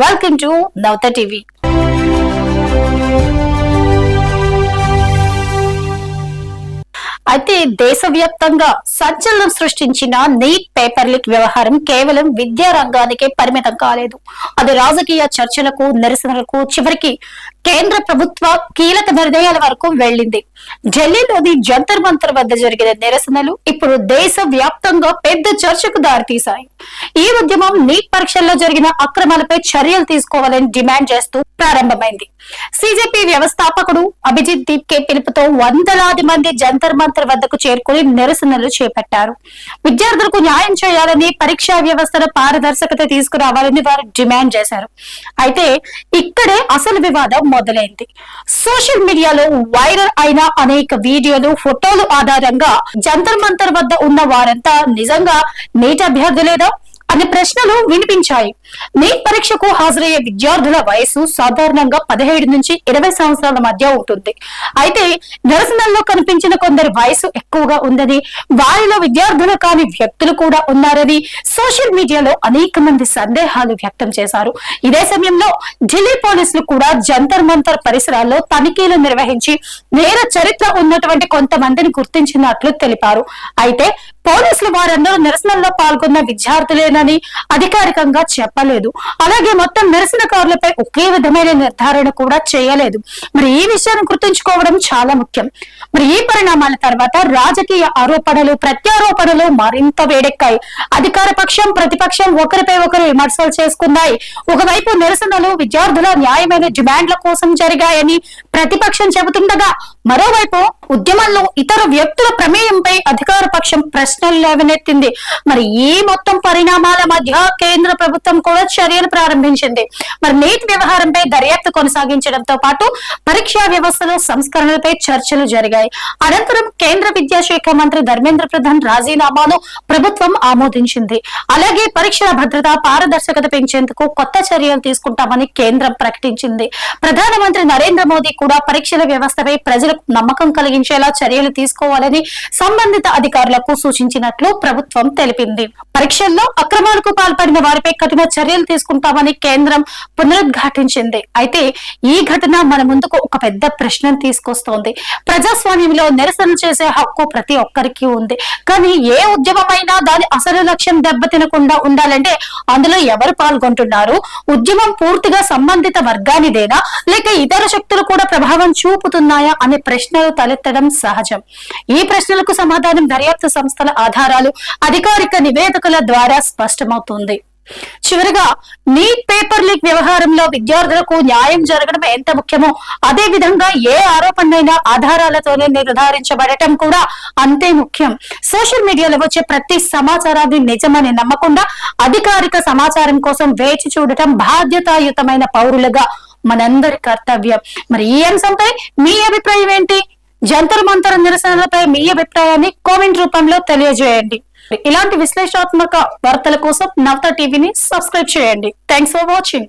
Welcome to Navata TV. అయితే దేశవ్యాప్తంగా సంచలనం సృష్టించిన నీట్ పేపర్ లీక్ వ్యవహారం కేవలం విద్యా రంగానికే పరిమితం కాలేదు. అది రాజకీయ చర్చలకు, నిరసనలకు, చివరికి కేంద్ర ప్రభుత్వ కీలక నిర్ణయాల వరకు వెళ్లింది. ఢిల్లీలోని జంతర్ మంతర్ వద్ద జరిగిన నిరసనలు ఇప్పుడు దేశ వ్యాప్తంగా పెద్ద చర్చకు దారితీశాయి. ఈ ఉద్యమం నీట్ పరీక్షల్లో జరిగిన అక్రమాలపై చర్యలు తీసుకోవాలని డిమాండ్ చేస్తూ ప్రారంభమైంది. సిజెపి వ్యవస్థాపకుడు అభిజిత్ దీప్కే పిలుపుతో వందలాది మంది జంతర్ మంతర్ వద్దకు చేరుకుని నిరసనలు చేపట్టారు. విద్యార్థులకు న్యాయం చేయాలని, పరీక్షా వ్యవస్థలో పారదర్శకత తీసుకురావాలని వారు డిమాండ్ చేశారు. అయితే ఇక్కడే అసలు వివాదం మొదలైంది. సోషల్ మీడియాలో వైరల్ అయిన అనేక వీడియోలు, ఫోటోలు ఆధారంగా జంతర్ మంతర్ వద్ద ఉన్న వారంతా నిజంగా నీట్ అభ్యర్థులేదా అనే ప్రశ్నలు వినిపించాయి. నీట్ పరీక్షకు హాజరయ్యే విద్యార్థుల వయసు సాధారణంగా 17 నుంచి 20 సంవత్సరాల మధ్య ఉంటుంది. అయితే నిరసనల్లో కనిపించిన కొందరి వయసు ఎక్కువగా ఉందని, వారిలో విద్యార్థులు కాని వ్యక్తులు కూడా ఉన్నారని సోషల్ మీడియాలో అనేక మంది సందేహాలు వ్యక్తం చేశారు. ఇదే సమయంలో ఢిల్లీ పోలీసులు కూడా జంతర్ మంతర్ పరిసరాల్లో తనిఖీలు నిర్వహించి నేర చరిత్ర ఉన్నటువంటి కొంతమందిని గుర్తించినట్లు తెలిపారు. అయితే పోలీసులు వారందరూ నిరసనల్లో పాల్గొన్న విద్యార్థులేనని అధికారికంగా చెప్పలేదు. అలాగే మొత్తం నిరసనకారులపై ఒకే విధమైన నిర్ధారణ కూడా చేయలేదు. మరి ఈ విషయాన్ని గుర్తుంచుకోవడం చాలా ముఖ్యం. మరి ఈ పరిణామాల తర్వాత రాజకీయ ఆరోపణలు, ప్రత్యారోపణలు మరింత వేడెక్కాయి. అధికార పక్షం, ప్రతిపక్షం ఒకరిపై ఒకరు విమర్శలు చేసుకున్నాయి. ఒకవైపు నిరసనలు విద్యార్థుల న్యాయమైన డిమాండ్ల కోసం జరిగాయని ప్రతిపక్షం చెబుతుండగా, మరోవైపు ఉద్యమంలో ఇతర వ్యక్తుల ప్రమేయంపై అధికార పక్షం ప్రశ్నలు లేవనెత్తింది. మరి ఈ మొత్తం పరిణామాల మధ్య కేంద్ర ప్రభుత్వం కూడా చర్యలు ప్రారంభించింది. మరి నీట్ వ్యవహారంపై దర్యాప్తు కొనసాగించడంతో పాటు పరీక్షా వ్యవస్థలో సంస్కరణలపై చర్చలు జరిగాయి. అనంతరం కేంద్ర విద్యాశాఖ మంత్రి ధర్మేంద్ర ప్రధాన్ రాజీనామాను ప్రభుత్వం ఆమోదించింది. అలాగే పరీక్షల భద్రత, పారదర్శకత పెంచేందుకు కొత్త చర్యలు తీసుకుంటామని కేంద్రం ప్రకటించింది. ప్రధానమంత్రి నరేంద్ర మోదీ కూడా పరీక్షల వ్యవస్థపై ప్రజలకు నమ్మకం కలిగించేలా చర్యలు తీసుకోవాలని సంబంధిత అధికారులకు సూచించినట్లు ప్రభుత్వం తెలిపింది. పరీక్షల్లో అక్రమాలకు పాల్పడిన వారిపై కఠిన చర్యలు తీసుకుంటామని కేంద్రం పునరుద్ఘాటించింది. అయితే ఈ ఘటన మన ముందుకు ఒక పెద్ద ప్రశ్నను తీసుకొస్తోంది. ప్రజాస్వామ్యంలో నిరసన చేసే హక్కు ప్రతి ఒక్కరికి ఉంది. కానీ ఏ ఉద్యమమైనా దాని అసలు లక్ష్యం దెబ్బతినకుండా ఉండాలంటే అందులో ఎవరు పాల్గొంటున్నారు? ఉద్యమం పూర్తిగా సంబంధిత వర్గానిదేనా, లేక ఇతర శక్తులు కూడా ప్రభావం చూపుతున్నాయా అనే ప్రశ్నలు తలెత్తడం సహజం. ఈ ప్రశ్నలకు సమాధానం దర్యాప్తు సంస్థల ఆధారాలు, అధికారిక నివేదికల ద్వారా స్పష్టమవుతుంది. చివరిగా నీట్ పేపర్ లీక్ వ్యవహారంలో విద్యార్థులకు న్యాయం జరగడం ఎంత ముఖ్యమో, అదే విధంగా ఏ ఆరోపణైనా ఆధారాలతోనే నిర్ధారించబడటం కూడా అంతే ముఖ్యం. సోషల్ మీడియాలో వచ్చే ప్రతి సమాచారాన్ని నిజమని నమ్మకుండా అధికారిక సమాచారం కోసం వేచి చూడటం బాధ్యతాయుతమైన పౌరులుగా మనందరి కర్తవ్యం. మరి ఈ అంశంపై మీ అభిప్రాయం ఏంటి? జంతర్ మంతర్ నిరసనలపై మీ అభిప్రాయాన్ని కామెంట్ రూపంలో తెలియజేయండి. ఇలాంటి విశ్లేషణాత్మక వార్తల కోసం నవత టీవీని సబ్స్క్రైబ్ చేయండి. Thanks for watching.